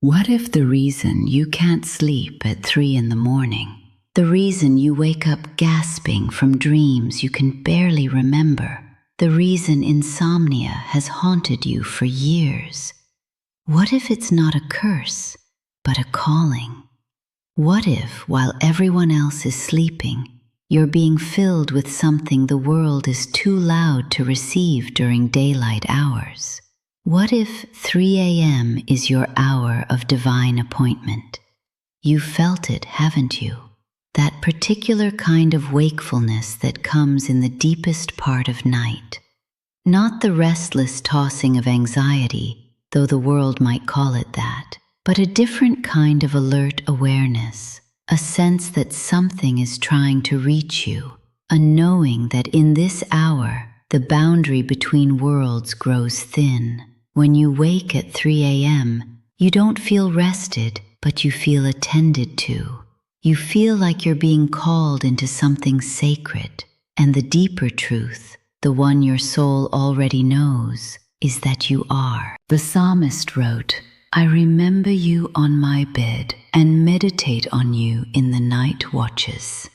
What if the reason you can't sleep at 3 in the morning, the reason you wake up gasping from dreams you can barely remember, the reason insomnia has haunted you for years? What if it's not a curse, but a calling? What if, while everyone else is sleeping, you're being filled with something the world is too loud to receive during daylight hours? What if 3 a.m. is your hour of divine appointment? You've felt it, haven't you? That particular kind of wakefulness that comes in the deepest part of night. Not the restless tossing of anxiety, though the world might call it that, but a different kind of alert awareness, a sense that something is trying to reach you, a knowing that in this hour the boundary between worlds grows thin. When you wake at 3 a.m., you don't feel rested, but you feel attended to. You feel like you're being called into something sacred, and the deeper truth, the one your soul already knows, is that you are. The psalmist wrote, "I remember you on my bed and meditate on you in the night watches."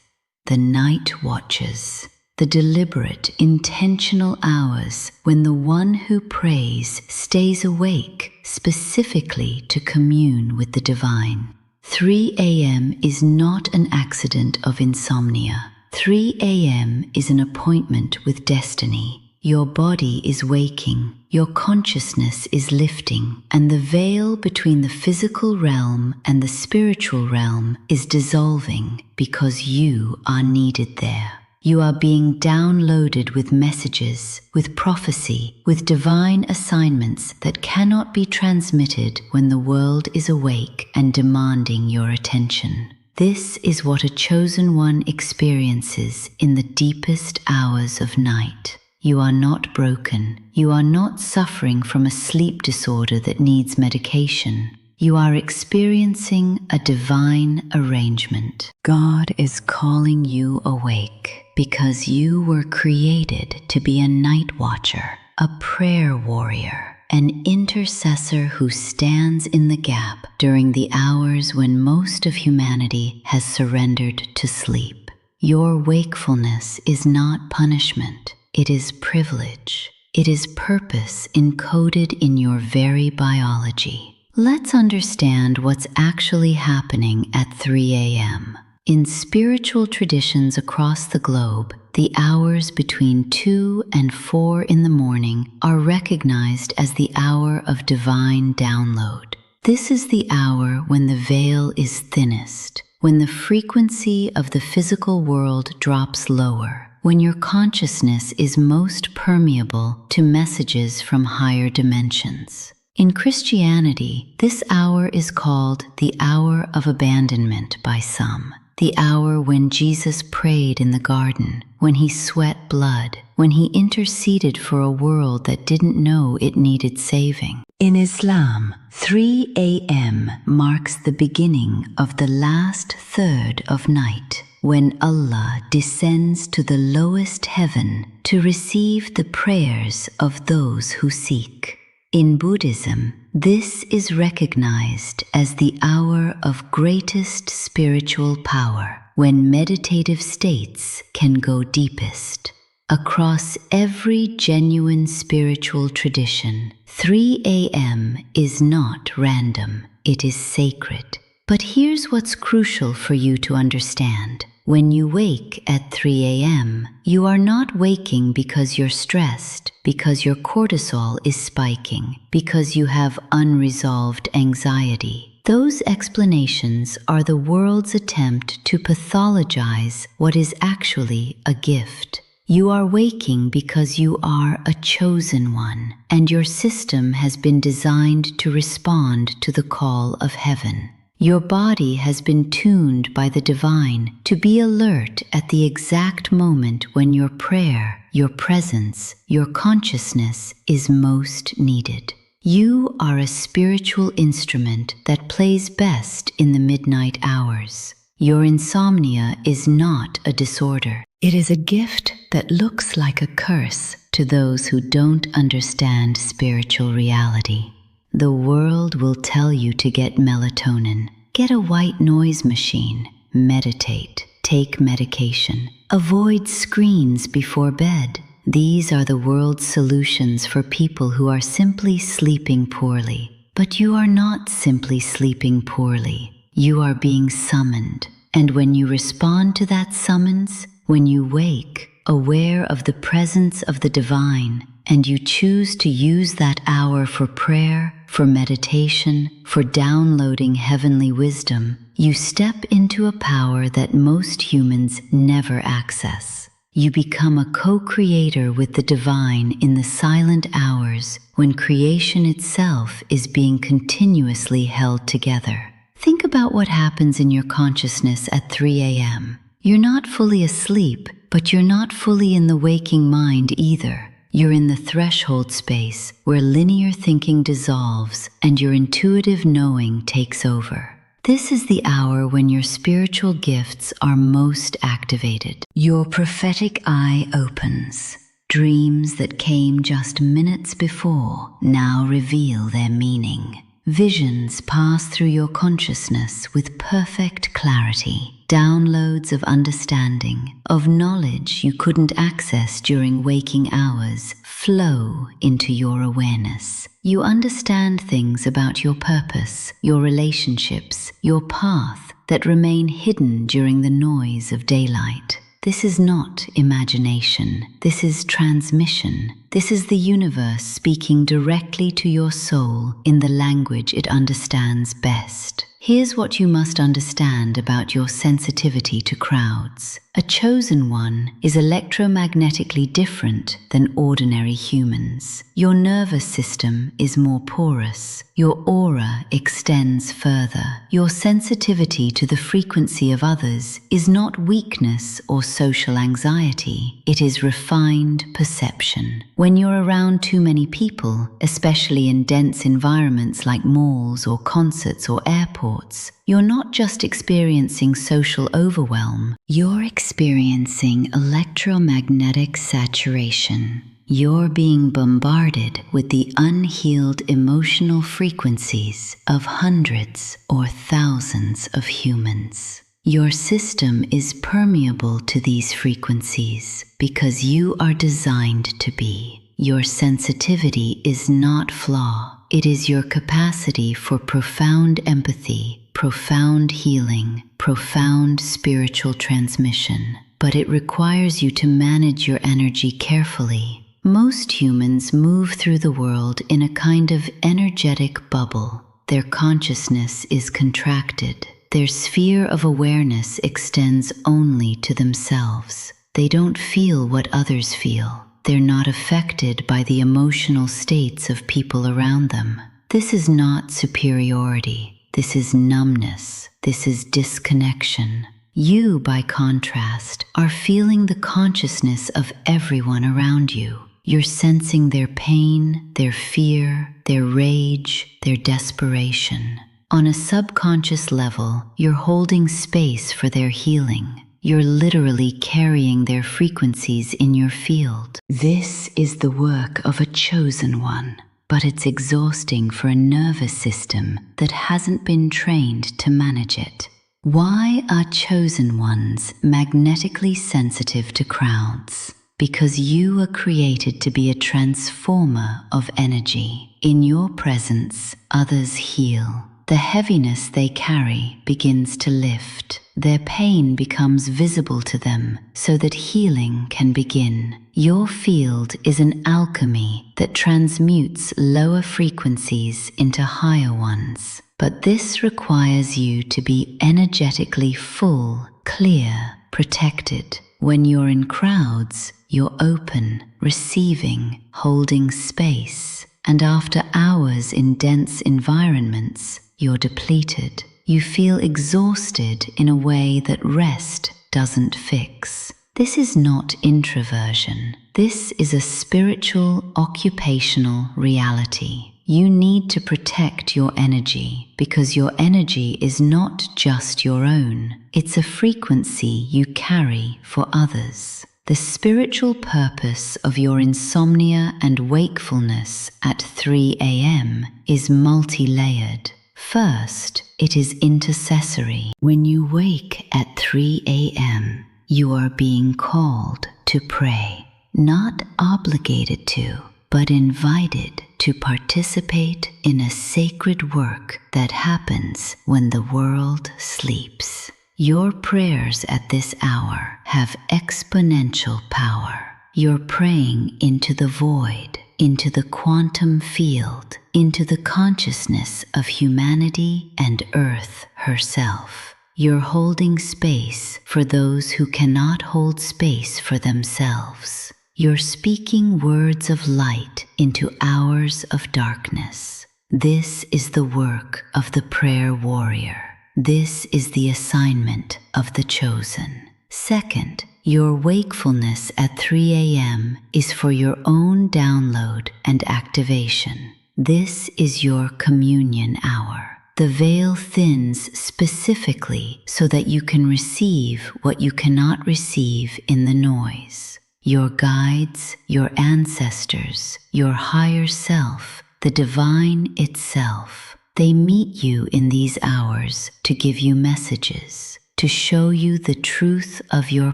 The night watches, the deliberate, intentional hours when the one who prays stays awake specifically to commune with the divine. 3 a.m. is not an accident of insomnia. 3 a.m. is an appointment with destiny. Your body is waking, your consciousness is lifting, and the veil between the physical realm and the spiritual realm is dissolving because you are needed there. You are being downloaded with messages, with prophecy, with divine assignments that cannot be transmitted when the world is awake and demanding your attention. This is what a chosen one experiences in the deepest hours of night. You are not broken. You are not suffering from a sleep disorder that needs medication. You are experiencing a divine arrangement. God is calling you awake because you were created to be a night watcher, a prayer warrior, an intercessor who stands in the gap during the hours when most of humanity has surrendered to sleep. Your wakefulness is not punishment. It is privilege. It is purpose encoded in your very biology. Let's understand what's actually happening at 3 a.m. In spiritual traditions across the globe, the hours between 2 and 4 in the morning are recognized as the hour of divine download. This is the hour when the veil is thinnest, when the frequency of the physical world drops lower, when your consciousness is most permeable to messages from higher dimensions. In Christianity, this hour is called the hour of abandonment by some, the hour when Jesus prayed in the garden, when he sweat blood, when he interceded for a world that didn't know it needed saving. In Islam, 3 a.m. marks the beginning of the last third of night, when Allah descends to the lowest heaven to receive the prayers of those who seek. In Buddhism, this is recognized as the hour of greatest spiritual power, when meditative states can go deepest. Across every genuine spiritual tradition, 3 a.m. is not random, it is sacred. But here's what's crucial for you to understand. When you wake at 3 a.m., you are not waking because you're stressed, because your cortisol is spiking, because you have unresolved anxiety. Those explanations are the world's attempt to pathologize what is actually a gift. You are waking because you are a chosen one, and your system has been designed to respond to the call of heaven. Your body has been tuned by the divine to be alert at the exact moment when your prayer, your presence, your consciousness is most needed. You are a spiritual instrument that plays best in the midnight hours. Your insomnia is not a disorder. It is a gift that looks like a curse to those who don't understand spiritual reality. The world will tell you to get melatonin, get a white noise machine, meditate, take medication, avoid screens before bed. These are the world's solutions for people who are simply sleeping poorly. But you are not simply sleeping poorly. You are being summoned. And when you respond to that summons, when you wake, aware of the presence of the divine, and you choose to use that hour for prayer, for meditation, for downloading heavenly wisdom, you step into a power that most humans never access. You become a co-creator with the divine in the silent hours when creation itself is being continuously held together. Think about what happens in your consciousness at 3 a.m. You're not fully asleep, but you're not fully in the waking mind either. You're in the threshold space where linear thinking dissolves and your intuitive knowing takes over. This is the hour when your spiritual gifts are most activated. Your prophetic eye opens. Dreams that came just minutes before now reveal their meaning. Visions pass through your consciousness with perfect clarity. Downloads of understanding, of knowledge you couldn't access during waking hours, flow into your awareness. You understand things about your purpose, your relationships, your path that remain hidden during the noise of daylight. This is not imagination. This is transmission. This is the universe speaking directly to your soul in the language it understands best. Here's what you must understand about your sensitivity to crowds. A chosen one is electromagnetically different than ordinary humans. Your nervous system is more porous. Your aura extends further. Your sensitivity to the frequency of others is not weakness or social anxiety. It is refined perception. When you're around too many people, especially in dense environments like malls or concerts or airports, you're not just experiencing social overwhelm, you're experiencing electromagnetic saturation. You're being bombarded with the unhealed emotional frequencies of hundreds or thousands of humans. Your system is permeable to these frequencies because you are designed to be. Your sensitivity is not flaw. It is your capacity for profound empathy, profound healing, profound spiritual transmission. But it requires you to manage your energy carefully. Most humans move through the world in a kind of energetic bubble. Their consciousness is contracted. Their sphere of awareness extends only to themselves. They don't feel what others feel. They're not affected by the emotional states of people around them. This is not superiority. This is numbness. This is disconnection. You, by contrast, are feeling the consciousness of everyone around you. You're sensing their pain, their fear, their rage, their desperation. On a subconscious level, you're holding space for their healing. You're literally carrying their frequencies in your field. This is the work of a chosen one, but it's exhausting for a nervous system that hasn't been trained to manage it. Why are chosen ones magnetically sensitive to crowds? Because you are created to be a transformer of energy. In your presence, others heal. The heaviness they carry begins to lift. Their pain becomes visible to them so that healing can begin. Your field is an alchemy that transmutes lower frequencies into higher ones. But this requires you to be energetically full, clear, protected. When you're in crowds, you're open, receiving, holding space. And after hours in dense environments, you're depleted. You feel exhausted in a way that rest doesn't fix. This is not introversion. This is a spiritual, occupational reality. You need to protect your energy because your energy is not just your own. It's a frequency you carry for others. The spiritual purpose of your insomnia and wakefulness at 3 a.m. is multi-layered. First, it is intercessory. When you wake at 3 a.m., you are being called to pray, not obligated to, but invited to participate in a sacred work that happens when the world sleeps. Your prayers at this hour have exponential power. You're praying into the void, into the quantum field, into the consciousness of humanity and Earth herself. You're holding space for those who cannot hold space for themselves. You're speaking words of light into hours of darkness. This is the work of the prayer warrior. This is the assignment of the chosen. Second, your wakefulness at 3 a.m. is for your own download and activation. This is your communion hour. The veil thins specifically so that you can receive what you cannot receive in the noise. Your guides, your ancestors, your higher self, the divine itself. They meet you in these hours to give you messages, to show you the truth of your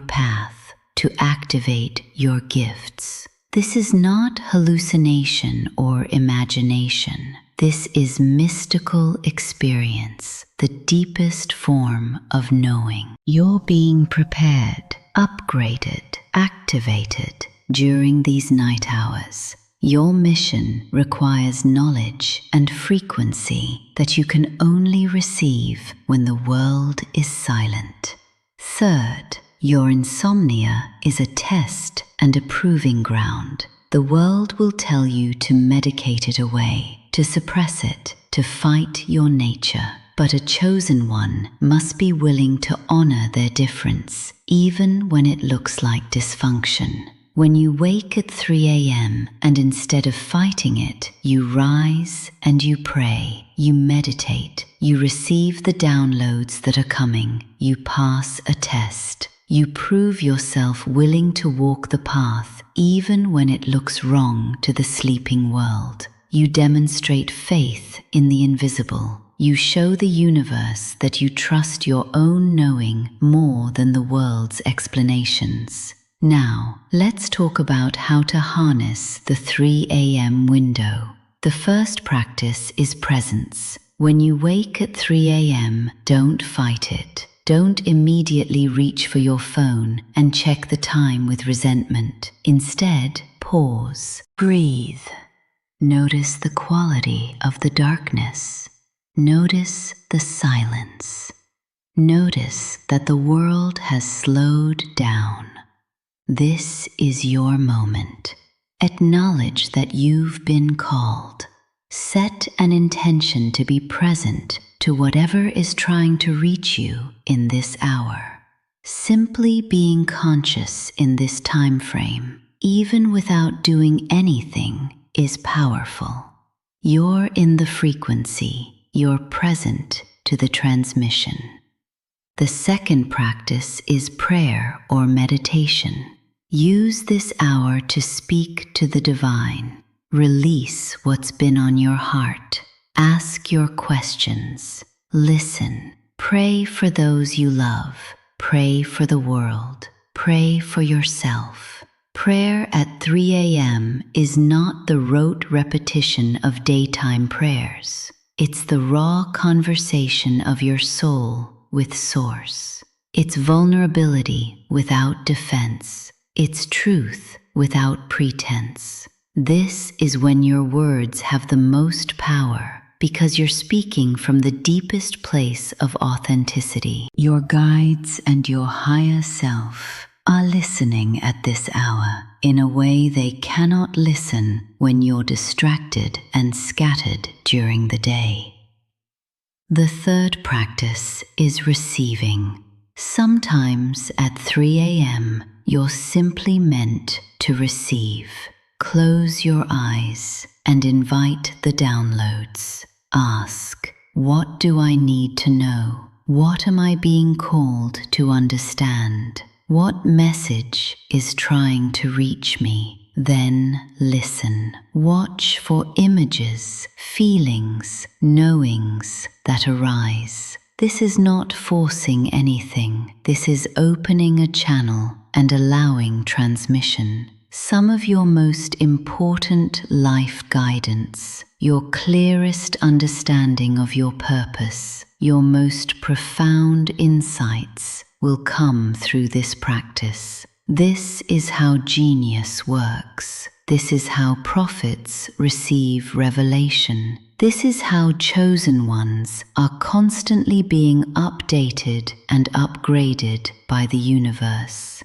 path, to activate your gifts. This is not hallucination or imagination. This is mystical experience, the deepest form of knowing. You're being prepared, upgraded, activated during these night hours. Your mission requires knowledge and frequency that you can only receive when the world is silent. Third, your insomnia is a test and a proving ground. The world will tell you to medicate it away, to suppress it, to fight your nature. But a chosen one must be willing to honor their difference, even when it looks like dysfunction. When you wake at 3 a.m. and instead of fighting it, you rise and you pray, you meditate, you receive the downloads that are coming, you pass a test, you prove yourself willing to walk the path even when it looks wrong to the sleeping world. You demonstrate faith in the invisible. You show the universe that you trust your own knowing more than the world's explanations. Now, let's talk about how to harness the 3 a.m. window. The first practice is presence. When you wake at 3 a.m., don't fight it. Don't immediately reach for your phone and check the time with resentment. Instead, pause. Breathe. Notice the quality of the darkness. Notice the silence. Notice that the world has slowed down. This is your moment. Acknowledge that you've been called. Set an intention to be present to whatever is trying to reach you in this hour. Simply being conscious in this time frame, even without doing anything, is powerful. You're in the frequency. You're present to the transmission. The second practice is prayer or meditation. Use this hour to speak to the divine. Release what's been on your heart. Ask your questions. Listen. Pray for those you love. Pray for the world. Pray for yourself. Prayer at 3 a.m. is not the rote repetition of daytime prayers. It's the raw conversation of your soul with Source. It's vulnerability without defense. It's truth without pretense. This is when your words have the most power, because you're speaking from the deepest place of authenticity. Your guides and your higher self are listening at this hour in a way they cannot listen when you're distracted and scattered during the day. The third practice is receiving. Sometimes at 3 a.m., you're simply meant to receive. Close your eyes and invite the downloads. Ask, what do I need to know? What am I being called to understand? What message is trying to reach me? Then listen. Watch for images, feelings, knowings that arise. This is not forcing anything. This is opening a channel and allowing transmission. Some of your most important life guidance, your clearest understanding of your purpose, your most profound insights will come through this practice. This is how genius works. This is how prophets receive revelation. This is how chosen ones are constantly being updated and upgraded by the universe.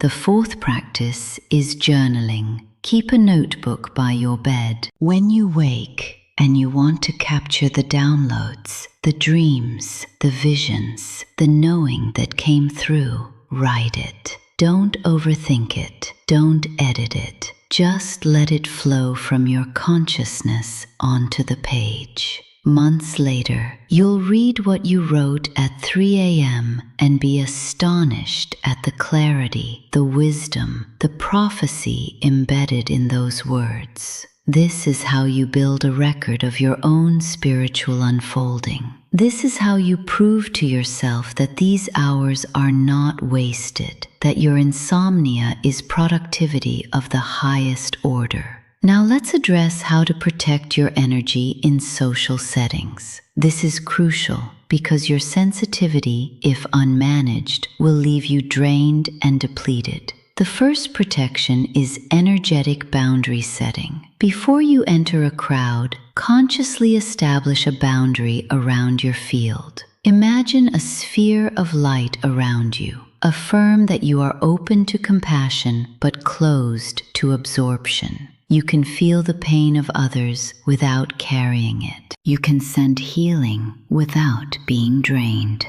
The fourth practice is journaling. Keep a notebook by your bed. When you wake and you want to capture the downloads, the dreams, the visions, the knowing that came through, write it. Don't overthink it. Don't edit it. Just let it flow from your consciousness onto the page. Months later, you'll read what you wrote at 3 a.m. and be astonished at the clarity, the wisdom, the prophecy embedded in those words. This is how you build a record of your own spiritual unfolding. This is how you prove to yourself that these hours are not wasted, that your insomnia is productivity of the highest order. Now let's address how to protect your energy in social settings. This is crucial because your sensitivity, if unmanaged, will leave you drained and depleted. The first protection is energetic boundary setting. Before you enter a crowd, consciously establish a boundary around your field. Imagine a sphere of light around you. Affirm that you are open to compassion but closed to absorption. You can feel the pain of others without carrying it. You can send healing without being drained.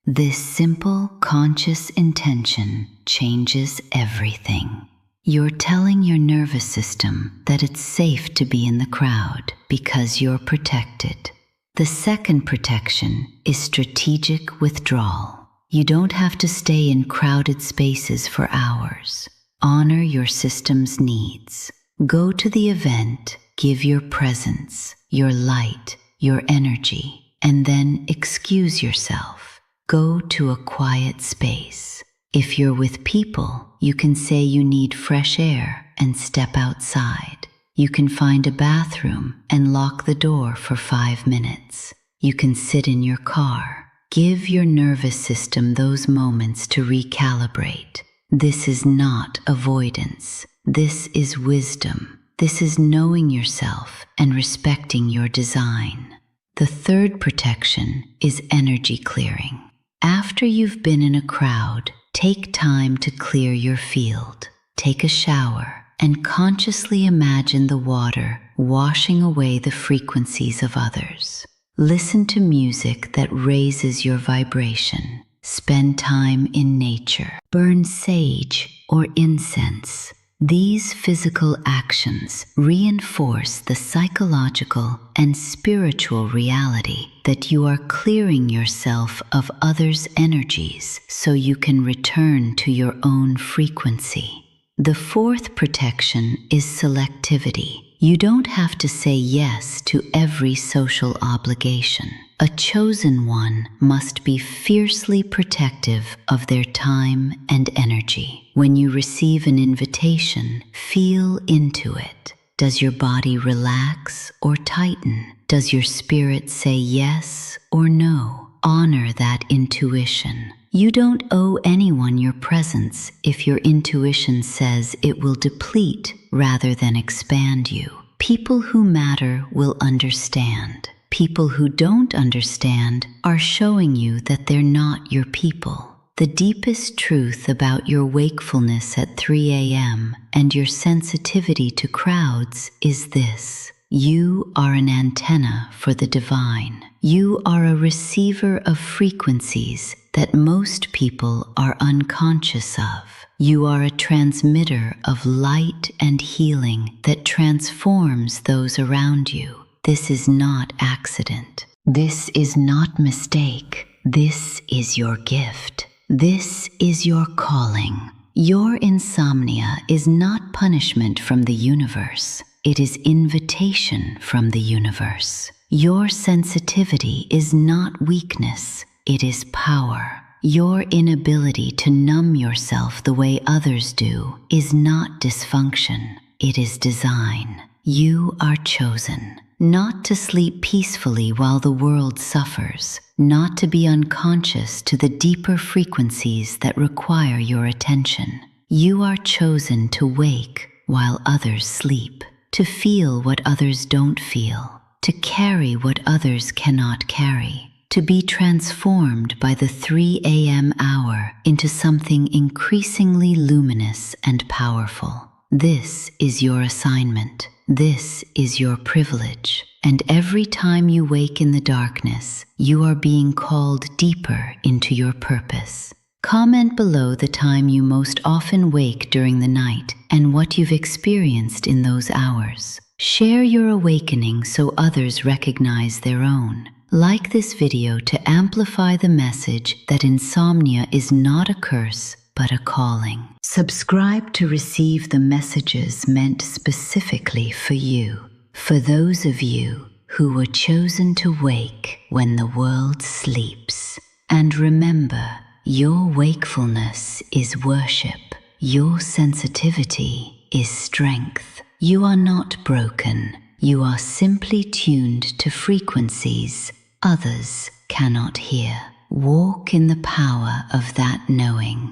This simple, conscious intention changes everything. You're telling your nervous system that it's safe to be in the crowd because you're protected. The second protection is strategic withdrawal. You don't have to stay in crowded spaces for hours. Honor your system's needs. Go to the event, give your presence, your light, your energy, and then excuse yourself. Go to a quiet space. If you're with people, you can say you need fresh air and step outside. You can find a bathroom and lock the door for 5 minutes. You can sit in your car. Give your nervous system those moments to recalibrate. This is not avoidance. This is wisdom. This is knowing yourself and respecting your design. The third protection is energy clearing. After you've been in a crowd, take time to clear your field. Take a shower and consciously imagine the water washing away the frequencies of others. Listen to music that raises your vibration. Spend time in nature. Burn sage or incense. These physical actions reinforce the psychological and spiritual reality that you are clearing yourself of others' energies so you can return to your own frequency. The fourth protection is selectivity. You don't have to say yes to every social obligation. A chosen one must be fiercely protective of their time and energy. When you receive an invitation, feel into it. Does your body relax or tighten? Does your spirit say yes or no? Honor that intuition. You don't owe anyone your presence if your intuition says it will deplete rather than expand you. People who matter will understand. People who don't understand are showing you that they're not your people. The deepest truth about your wakefulness at 3 a.m. and your sensitivity to crowds is this: you are an antenna for the divine. You are a receiver of frequencies that most people are unconscious of. You are a transmitter of light and healing that transforms those around you. This is not accident. This is not mistake. This is your gift. This is your calling. Your insomnia is not punishment from the universe. It is invitation from the universe. Your sensitivity is not weakness. It is power. Your inability to numb yourself the way others do is not dysfunction. It is design. You are chosen. Not to sleep peacefully while the world suffers, not to be unconscious to the deeper frequencies that require your attention. You are chosen to wake while others sleep, to feel what others don't feel, to carry what others cannot carry, to be transformed by the 3 a.m. hour into something increasingly luminous and powerful. This is your assignment. This is your privilege. And every time you wake in the darkness, you are being called deeper into your purpose. Comment below the time you most often wake during the night and what you've experienced in those hours. Share your awakening so others recognize their own. Like this video to amplify the message that insomnia is not a curse, but a calling. Subscribe to receive the messages meant specifically for you, for those of you who were chosen to wake when the world sleeps. And remember, your wakefulness is worship. Your sensitivity is strength. You are not broken. You are simply tuned to frequencies others cannot hear. Walk in the power of that knowing.